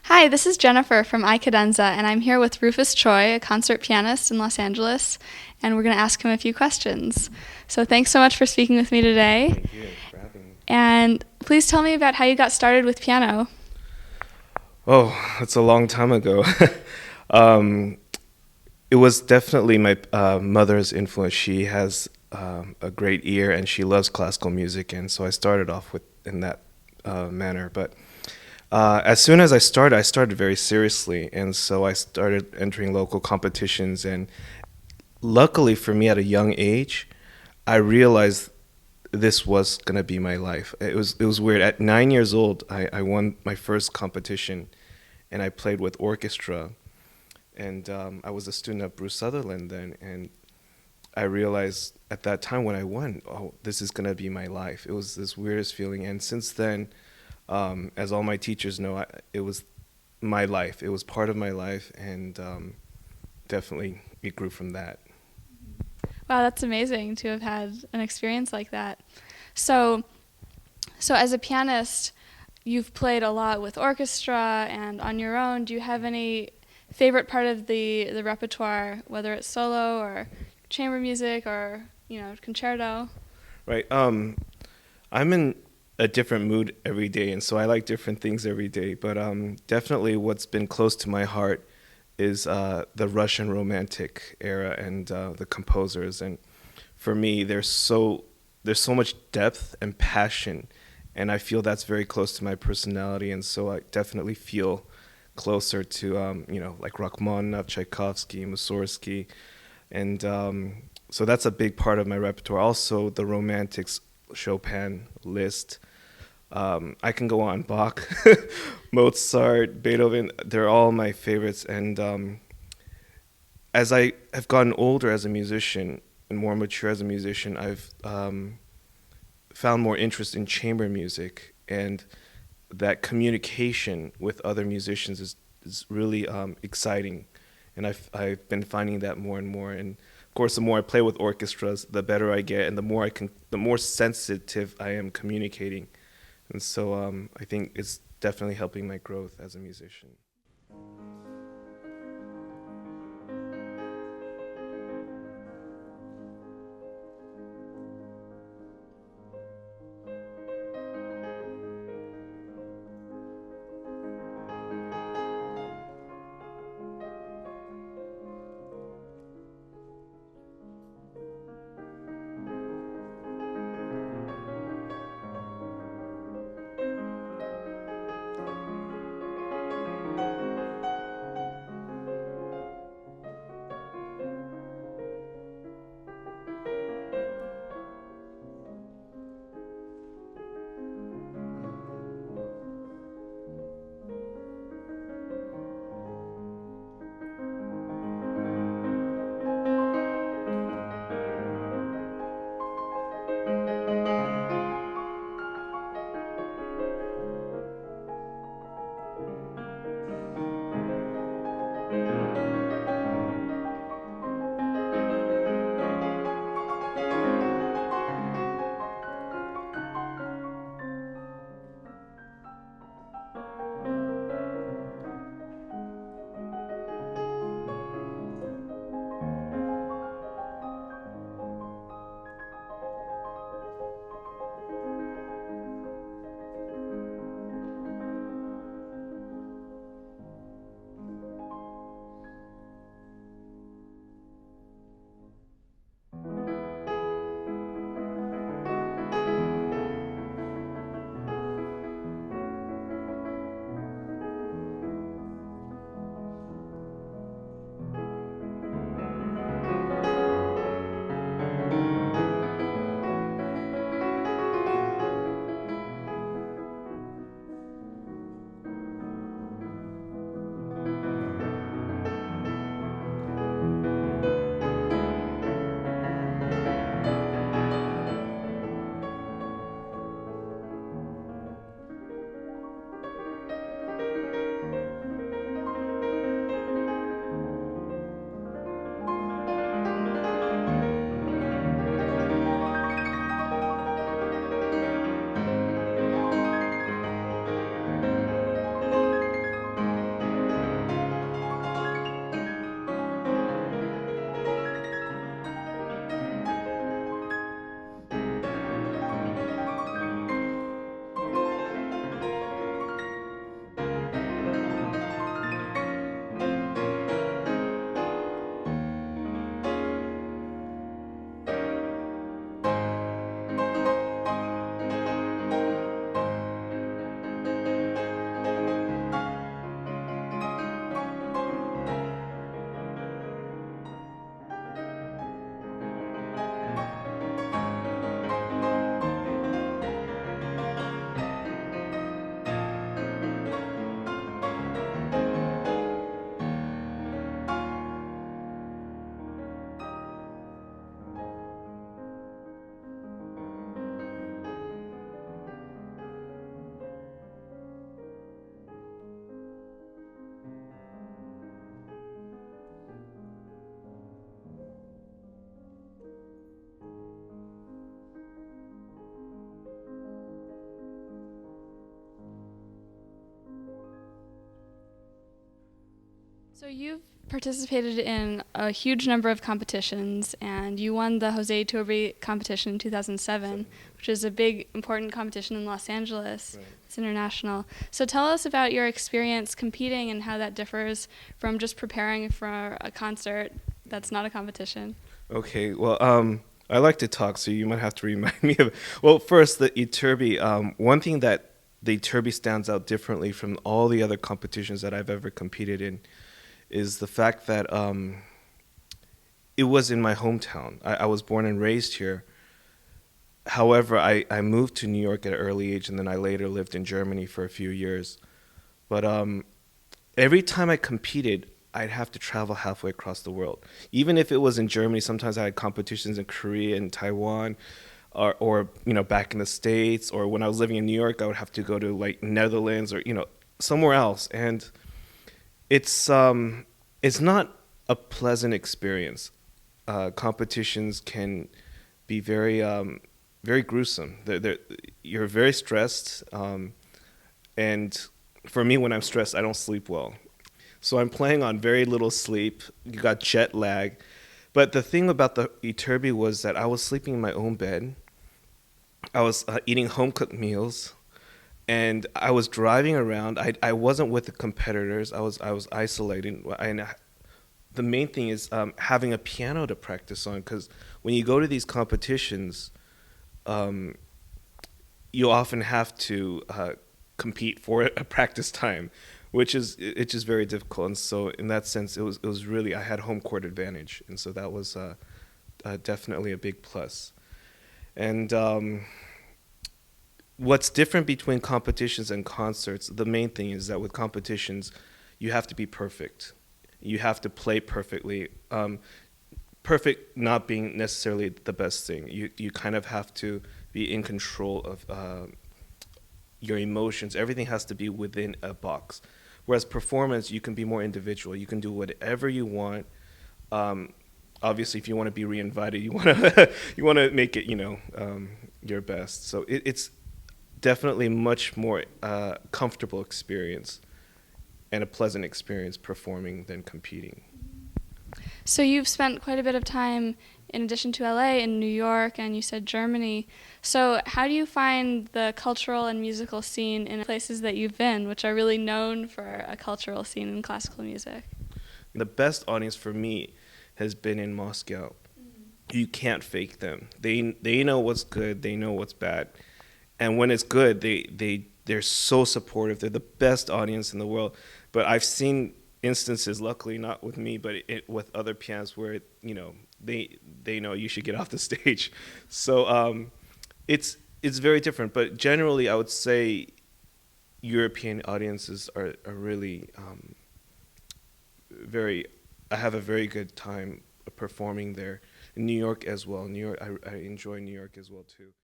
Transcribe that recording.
Hi, this is Jennifer from iCadenza, and I'm here with Rufus Choi, a concert pianist in Los Angeles, and we're going to ask him a few questions. So thanks so much for speaking with me today. Thank you for having me. And please tell me about how you got started with piano. Oh, that's a long time ago. um, it was definitely my mother's influence. She has a great ear and she loves classical music, and so I started off with in that manner. But as soon as I started very seriously, and so I started entering local competitions. And luckily for me, at a young age, I realized this was gonna be my life. It was weird. At 9 years old, I won my first competition, and I played with orchestra. And I was a student of Bruce Sutherland then, and I realized at that time when I won, oh, this is gonna be my life. It was this weirdest feeling, and since then, as all my teachers know, it was my life. It was part of my life, and definitely it grew from that. Wow, that's amazing to have had an experience like that. So, so as a pianist, you've played a lot with orchestra and on your own. Do you have any favorite part of the repertoire, whether it's solo or chamber music or concerto? Right. I'm in a different mood every day, and so I like different things every day. But definitely, what's been close to my heart is the Russian Romantic era and the composers. And for me, there's so much depth and passion, and I feel that's very close to my personality. And so I definitely feel closer to like Rachmaninoff, Tchaikovsky, Mussorgsky, and so that's a big part of my repertoire. Also, the Romantics, Chopin, Liszt. I can go on. Bach, Mozart, Beethoven. They're all my favorites. And as I have gotten older as a musician and more mature as a musician, I've found more interest in chamber music, and that communication with other musicians is really exciting. And I've been finding that more and more. And of course, the more I play with orchestras, the better I get, and the more sensitive I am communicating. And so I think it's definitely helping my growth as a musician. So you've participated in a huge number of competitions, and you won the Jose Iturbi competition in 2007, which is a big, important competition in Los Angeles. Right. It's international. So tell us about your experience competing and how that differs from just preparing for a concert that's not a competition. Okay, well, I like to talk, so you might have to remind me of. Well, first, the Iturbi. One thing that the Iturbi stands out differently from all the other competitions that I've ever competed in is the fact that it was in my hometown. I was born and raised here. However, I moved to New York at an early age, and then I later lived in Germany for a few years. But every time I competed, I'd have to travel halfway across the world. Even if it was in Germany, sometimes I had competitions in Korea and Taiwan, or back in the States, or when I was living in New York, I would have to go to like Netherlands or somewhere else, and it's not a pleasant experience. Competitions can be very gruesome. You're very stressed, and for me, when I'm stressed, I don't sleep well. So I'm playing on very little sleep. You got jet lag. But the thing about the Iturbi was that I was sleeping in my own bed. I was eating home cooked meals, and I was driving around. I wasn't with the competitors. I was isolated. And the main thing is having a piano to practice on, because when you go to these competitions, um, you often have to compete for a practice time, it's just very difficult. And so in that sense, it was really, I had home court advantage, and so that was definitely a big plus. And what's different between competitions and concerts, the main thing is that with competitions, you have to be perfect. You have to play perfectly. Perfect not being necessarily the best thing. You kind of have to be in control of your emotions. Everything has to be within a box. Whereas performance, you can be more individual. You can do whatever you want. Obviously, if you want to be reinvited, you want to you want to make it your best. So it's definitely much more comfortable experience and a pleasant experience performing than competing. So you've spent quite a bit of time, in addition to LA, in New York, and you said Germany. So how do you find the cultural and musical scene in places that you've been, which are really known for a cultural scene in classical music? The best audience for me has been in Moscow. You can't fake them. They know what's good. They know what's bad. And when it's good, they're so supportive. They're the best audience in the world. But I've seen instances, luckily not with me, but with other pianists where they know you should get off the stage. So it's very different. But generally, I would say European audiences are really very. I have a very good time performing there. In New York as well. New York, I enjoy New York as well too.